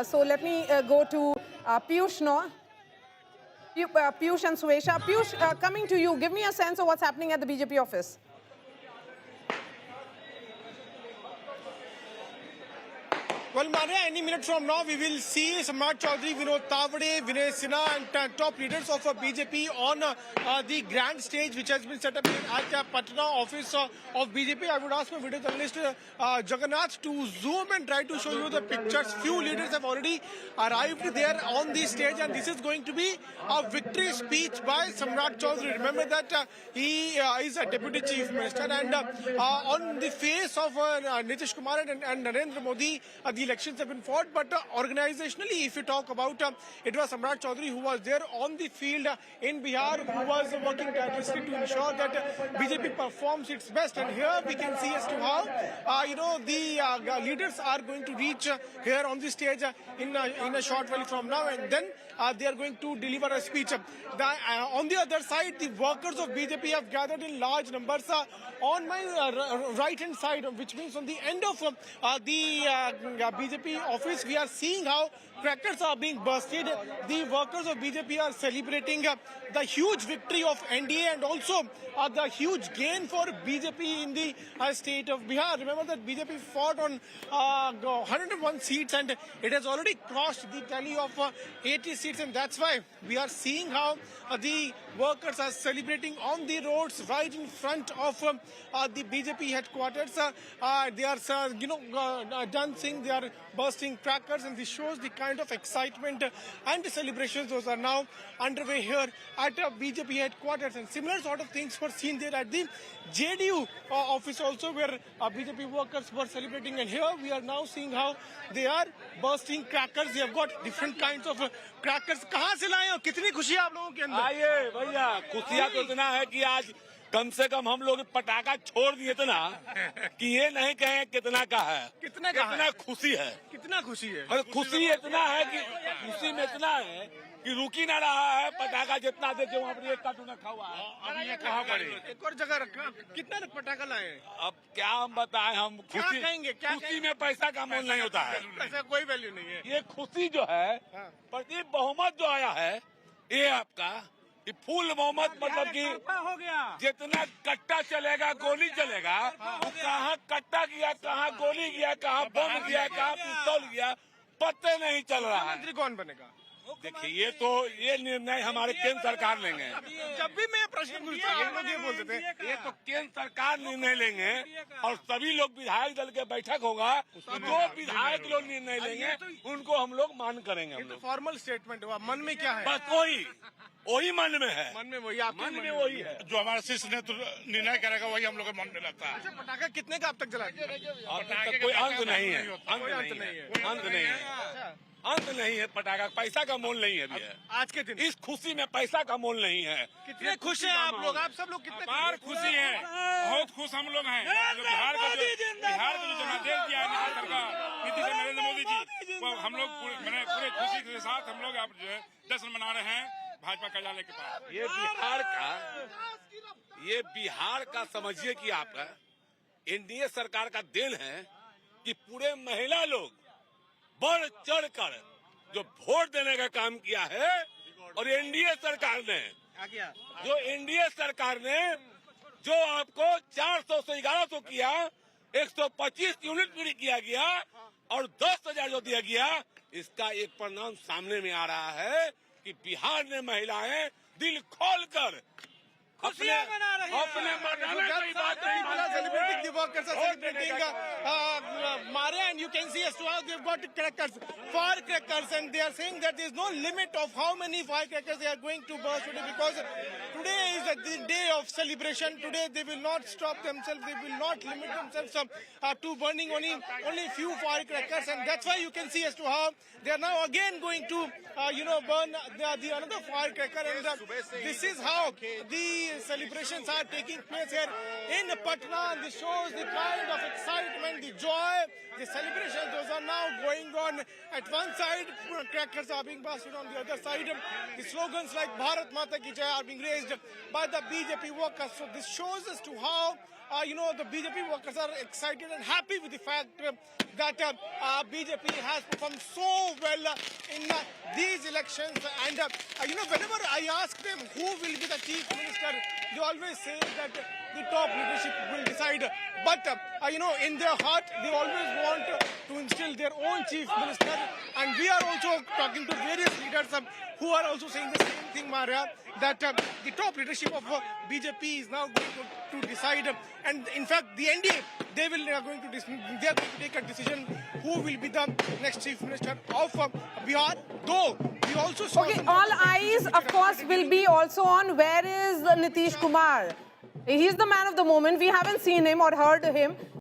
So let me go to Piyush now. Piyush and Suesha. Piyush, coming to you, give me a sense of what's happening at the BJP office. Well, Mane, any minute from now, we will see Samrat Chaudhary, Vinod Tawade, Vinay Sinha and top leaders of BJP on the grand stage which has been set up at the Patna office of BJP. I would ask my video journalist Jagannath to zoom and try to show you the pictures. Few leaders have already arrived there on the stage, and this is going to be a victory speech by Samrat Chaudhary. Remember that he is a deputy chief minister, and on the face of Nitish Kumar and Narendra Modi, the elections have been fought, but organizationally, if you talk about it was Samrat Chaudhary who was there on the field in Bihar, who was working tirelessly to ensure that BJP performs its best. And here we can see as to how the leaders are going to reach here on the stage in a short while from now, and then they are going to deliver a speech. On the other side, the workers of BJP have gathered in large numbers on my right hand side, which means on the end of the BJP office. We are seeing how crackers are being bursted. The workers of BJP are celebrating the huge victory of NDA and also the huge gain for BJP in the state of Bihar. Remember that BJP fought on 101 seats and it has already crossed the tally of 80 seats, and that's why we are seeing how the workers are celebrating on the roads right in front of the BJP headquarters. They are dancing, they are bursting crackers, and this shows the kind of excitement and the celebrations those are now underway here at BJP headquarters. And similar sort of things were seen there at the JDU office also, where BJP workers were celebrating. And here we are now seeing how they are bursting crackers. They have got different kinds of crackers. कहाँ से लाए हो? कितनी खुशी है आप लोगों के अंदर? आइए भैया, खुशियाँ तो इतना है कि आज कम से कम हम लोग पटाखा छोड़ दिए थे ना कि ये नहीं कहें कितना का है, कितना खुशी है, कितना खुशी है। और खुशी इतना है कि खुशी में इतना है कि रुक ही ना रहा है। पटाखा जितना देखे वहाँ पर एक कार्टून रखा हुआ है। अब ये कहाँ पड़े? एक और जगह रखा। कितना पटाखा लाए? अब क्या हम बताएं, हम खुशी कहेंगे, खुशी में पैसा का मोल नहीं होता है, ऐसा कोई वैल्यू नहीं है। ये खुशी जो है, प्रदीप बहुमत जो आया है, ये आपका ये फुल मोहम्मद, मतलब कि हो गया। जितना कट्टा चलेगा गोली चलेगा, वो कहाँ कट्टा गया, कहाँ गोली गया, कहाँ बम गया, कहाँ पिस्तौल गया, पता नहीं चल रहा है। मंत्री कौन बनेगा? देखिए, ये निर्णय हमारे केंद्र सरकार लेंगे। जब भी मैं प्रश्न पूछता हूँ आप लोग ये बोलते थे, ये तो केंद्र सरकार निर्णय लेंगे और सभी लोग विधायक दल के बैठक होगा, जो विधायक लोग निर्णय लेंगे उनको हम लोग मान करेंगे। ये तो फॉर्मल स्टेटमेंट हुआ। मन में क्या है? बस वही मन में है। मन में वही, आपके मन में वही है जो हमारा शीर्ष नेतृत्व निर्णय करेगा वही हम लोग के मन में लगता है। अच्छा, पटाखा कितने का अब तक जला? कोई अंत नहीं है, अंत नहीं है। पटाखा पैसा का मोल नहीं है भैया। आज के दिन इस खुशी में पैसा का मोल नहीं है। कितने खुश हैं आप लोग? आप सब लोग कितने खुशी है? बहुत खुश हम लोग हैं। बिहार को जो जनादेश दिया है बिहार सरकार, नीतीश नरेंद्र मोदी जी, वो हम लोग पूरे खुशी के साथ हम लोग आप जो है जश्न मना रहे हैं भाजपा कार्यालय के पास। ये बिहार का समझिए कि आपका एनडीए सरकार का देन है कि पूरे महिला लोग बढ़ चढ़ कर जो वोट देने का काम किया है, और एनडीए सरकार ने जो आपको 400 से 1100 किया, 125 यूनिट फ्री किया गया और 10,000 जो दिया गया, इसका एक परिणाम सामने में आ रहा है कि बिहार ने महिलाएं दिल खोलकर खुशियां मना रही हैं। अपने celebrating the workers are celebrating Mare, and you can see as to how they've got crackers, firecrackers, and they are saying that there is no limit of how many firecrackers they are going to burst today, because today is the day of celebration. Today they will not stop themselves, they will not limit themselves to burning only few firecrackers, and that's why you can see as to how they are now again going to burn the another firecracker, and this is how the celebrations are taking place here in Patna. This shows the kind of excitement, the joy, the celebrations. Those are now going on at one side. Crackers are being busted on the other side. The slogans like Bharat Mata Ki Jai are being raised by the BJP workers. So this shows as to how the BJP workers are excited and happy with the fact that BJP has performed so well in these elections. And, whenever I ask them who will be the chief minister, they always say that the top leadership will decide. But, in their heart, they always want to instill their own chief minister. And we are also talking to various leaders who are also saying the same thing, Maria, that the top leadership of BJP is now going to decide. And in fact, the NDA, they are going to take a decision who will be the next chief minister of Bihar. Though we also saw Okay, all eyes, of course, will be also on where is Nitish Kumar. He's the man of the moment. We haven't seen him or heard him.